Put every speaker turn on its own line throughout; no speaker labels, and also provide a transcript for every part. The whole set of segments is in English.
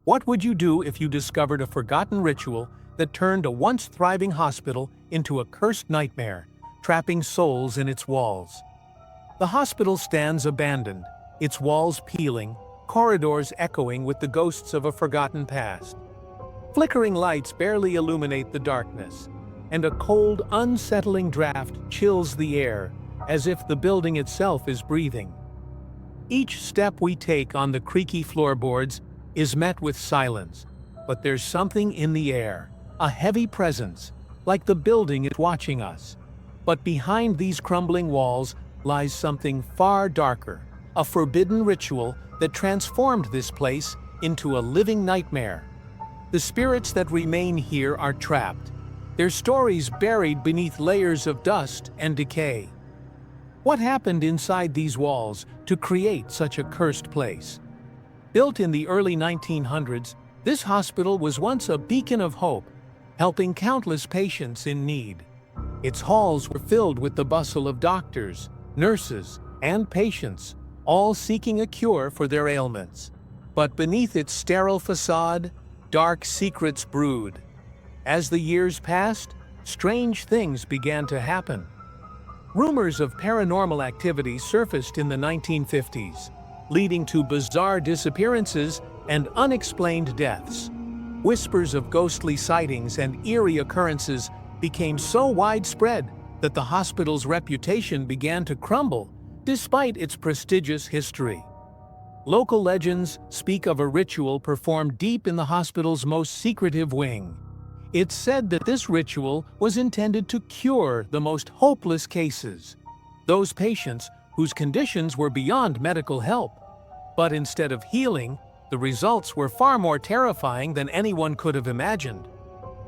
What would you do if you discovered a forgotten ritual that turned a once thriving hospital into a cursed nightmare, trapping souls in its walls? The hospital stands abandoned, its walls peeling, corridors echoing with the ghosts of a forgotten past. Flickering lights barely illuminate the darkness, and a cold, unsettling draft chills the air, as if the building itself is breathing. Each step we take on the creaky floorboards is met with silence, but there's something in the air, a heavy presence, like the building is watching us. But behind these crumbling walls lies something far darker, a forbidden ritual that transformed this place into a living nightmare. The spirits that remain here are trapped, their stories buried beneath layers of dust and decay. What happened inside these walls to create such a cursed place? Built in the early 1900s, this hospital was once a beacon of hope, helping countless patients in need. Its halls were filled with the bustle of doctors, nurses, and patients, all seeking a cure for their ailments. But beneath its sterile facade, dark secrets brewed. As the years passed, strange things began to happen. Rumors of paranormal activity surfaced in the 1950s, leading to bizarre disappearances and unexplained deaths. Whispers of ghostly sightings and eerie occurrences became so widespread that the hospital's reputation began to crumble, despite its prestigious history. Local legends speak of a ritual performed deep in the hospital's most secretive wing. It's said that this ritual was intended to cure the most hopeless cases, those patients whose conditions were beyond medical help. But instead of healing, the results were far more terrifying than anyone could have imagined.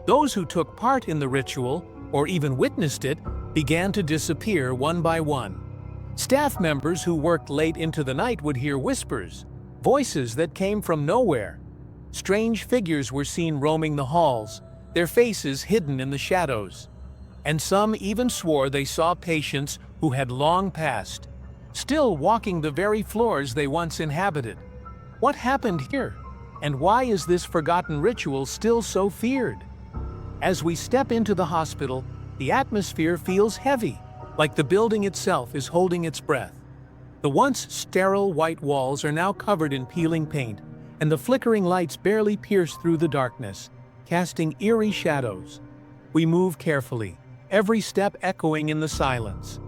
Those who took part in the ritual, or even witnessed it, began to disappear one by one. Staff members who worked late into the night would hear whispers, voices that came from nowhere. Strange figures were seen roaming the halls, their faces hidden in the shadows. And some even swore they saw patients who had long passed, still walking the very floors they once inhabited. What happened here? And why is this forgotten ritual still so feared? As we step into the hospital, the atmosphere feels heavy, like the building itself is holding its breath. The once sterile white walls are now covered in peeling paint, and the flickering lights barely pierce through the darkness, casting eerie shadows. We move carefully, every step echoing in the silence.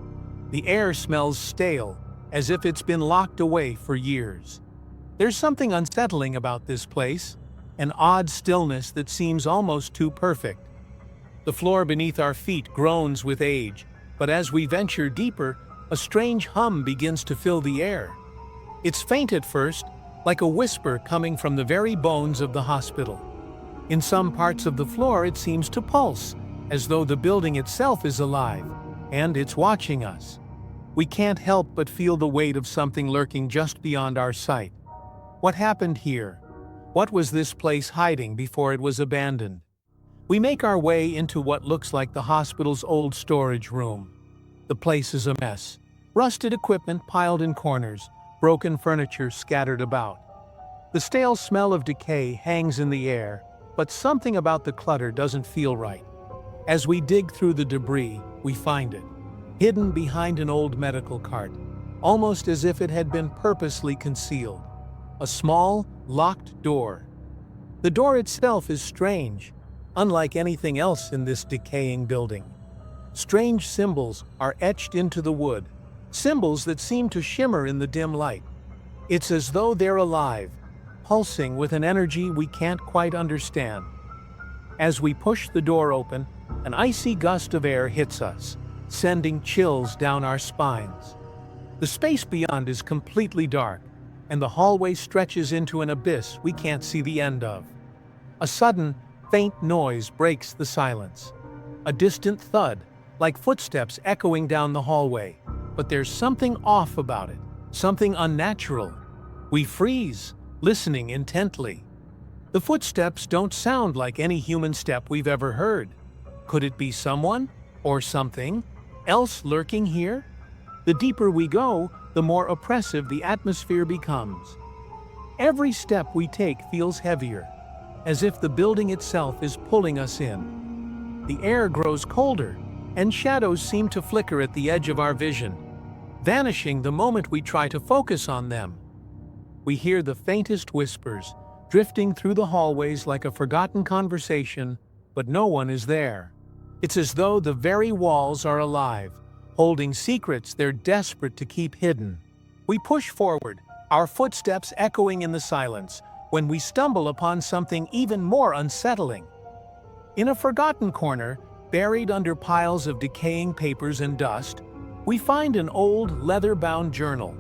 The air smells stale, as if it's been locked away for years. There's something unsettling about this place, an odd stillness that seems almost too perfect. The floor beneath our feet groans with age, but as we venture deeper, a strange hum begins to fill the air. It's faint at first, like a whisper coming from the very bones of the hospital. In some parts of the floor it seems to pulse, as though the building itself is alive, and it's watching us. We can't help but feel the weight of something lurking just beyond our sight. What happened here? What was this place hiding before it was abandoned? We make our way into what looks like the hospital's old storage room. The place is a mess. Rusted equipment piled in corners, broken furniture scattered about. The stale smell of decay hangs in the air, but something about the clutter doesn't feel right. As we dig through the debris, we find it, hidden behind an old medical cart, almost as if it had been purposely concealed. A small, locked door. The door itself is strange, unlike anything else in this decaying building. Strange symbols are etched into the wood, symbols that seem to shimmer in the dim light. It's as though they're alive, pulsing with an energy we can't quite understand. As we push the door open, an icy gust of air hits us, sending chills down our spines. The space beyond is completely dark, and the hallway stretches into an abyss we can't see the end of. A sudden, faint noise breaks the silence. A distant thud, like footsteps echoing down the hallway. But there's something off about it, something unnatural. We freeze, listening intently. The footsteps don't sound like any human step we've ever heard. Could it be someone, or something, else lurking here? The deeper we go, the more oppressive the atmosphere becomes. Every step we take feels heavier, as if the building itself is pulling us in. The air grows colder, and shadows seem to flicker at the edge of our vision, vanishing the moment we try to focus on them. We hear the faintest whispers, drifting through the hallways like a forgotten conversation, but no one is there. It's as though the very walls are alive, holding secrets they're desperate to keep hidden. We push forward, our footsteps echoing in the silence, when we stumble upon something even more unsettling. In a forgotten corner, buried under piles of decaying papers and dust, we find an old leather-bound journal.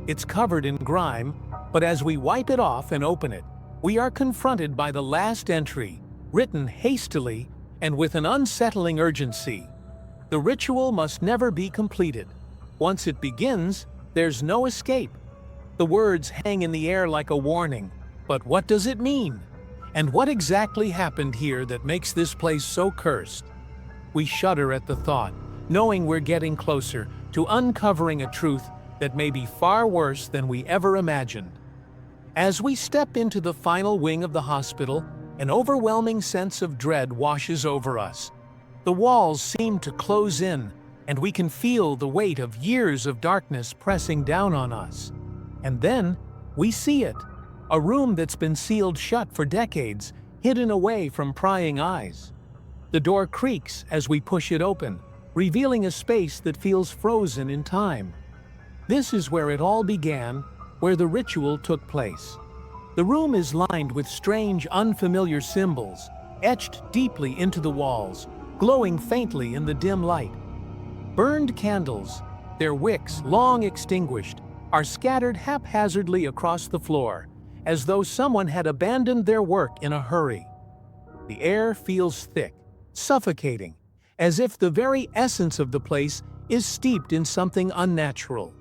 It's covered in grime, but as we wipe it off and open it, we are confronted by the last entry, written hastily and with an unsettling urgency. The ritual must never be completed. Once it begins, there's no escape. The words hang in the air like a warning. But what does it mean? And what exactly happened here that makes this place so cursed? We shudder at the thought, knowing we're getting closer to uncovering a truth that may be far worse than we ever imagined. As we step into the final wing of the hospital, an overwhelming sense of dread washes over us. The walls seem to close in, and we can feel the weight of years of darkness pressing down on us. And then, we see it. A room that's been sealed shut for decades, hidden away from prying eyes. The door creaks as we push it open, revealing a space that feels frozen in time. This is where it all began, where the ritual took place. The room is lined with strange, unfamiliar symbols, etched deeply into the walls, glowing faintly in the dim light. Burned candles, their wicks long extinguished, are scattered haphazardly across the floor, as though someone had abandoned their work in a hurry. The air feels thick, suffocating, as if the very essence of the place is steeped in something unnatural.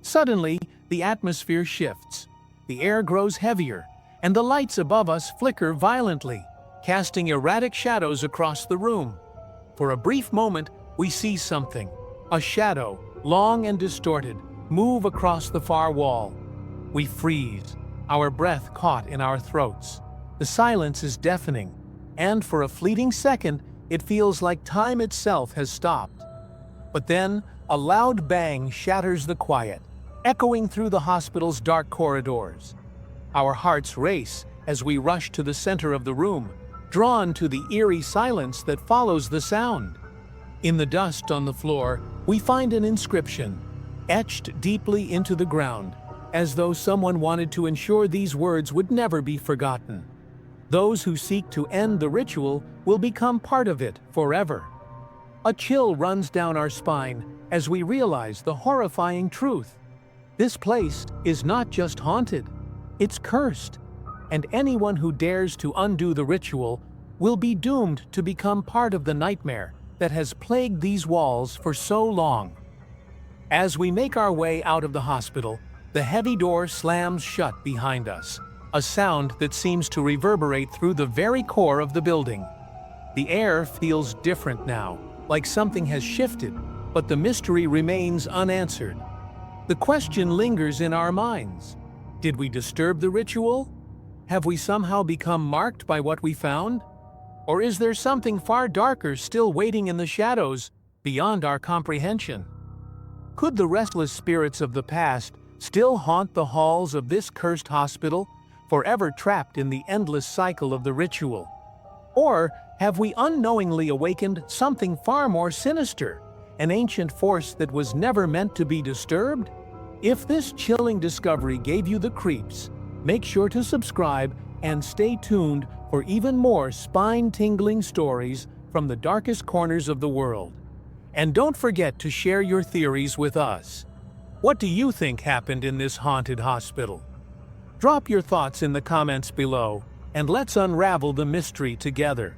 Suddenly, the atmosphere shifts. The air grows heavier, and the lights above us flicker violently, casting erratic shadows across the room. For a brief moment, we see something, a shadow, long and distorted, move across the far wall. We freeze, our breath caught in our throats. The silence is deafening, and for a fleeting second, it feels like time itself has stopped. But then, a loud bang shatters the quiet, echoing through the hospital's dark corridors. Our hearts race as we rush to the center of the room, drawn to the eerie silence that follows the sound. In the dust on the floor, we find an inscription, etched deeply into the ground, as though someone wanted to ensure these words would never be forgotten. Those who seek to end the ritual will become part of it forever. A chill runs down our spine as we realize the horrifying truth. This place is not just haunted, it's cursed, and anyone who dares to undo the ritual will be doomed to become part of the nightmare that has plagued these walls for so long. As we make our way out of the hospital, the heavy door slams shut behind us, a sound that seems to reverberate through the very core of the building. The air feels different now, like something has shifted, but the mystery remains unanswered. The question lingers in our minds. Did we disturb the ritual? Have we somehow become marked by what we found? Or is there something far darker still waiting in the shadows, beyond our comprehension? Could the restless spirits of the past still haunt the halls of this cursed hospital, forever trapped in the endless cycle of the ritual? Or have we unknowingly awakened something far more sinister, an ancient force that was never meant to be disturbed? If this chilling discovery gave you the creeps, make sure to subscribe and stay tuned for even more spine-tingling stories from the darkest corners of the world. And don't forget to share your theories with us. What do you think happened in this haunted hospital? Drop your thoughts in the comments below, and let's unravel the mystery together.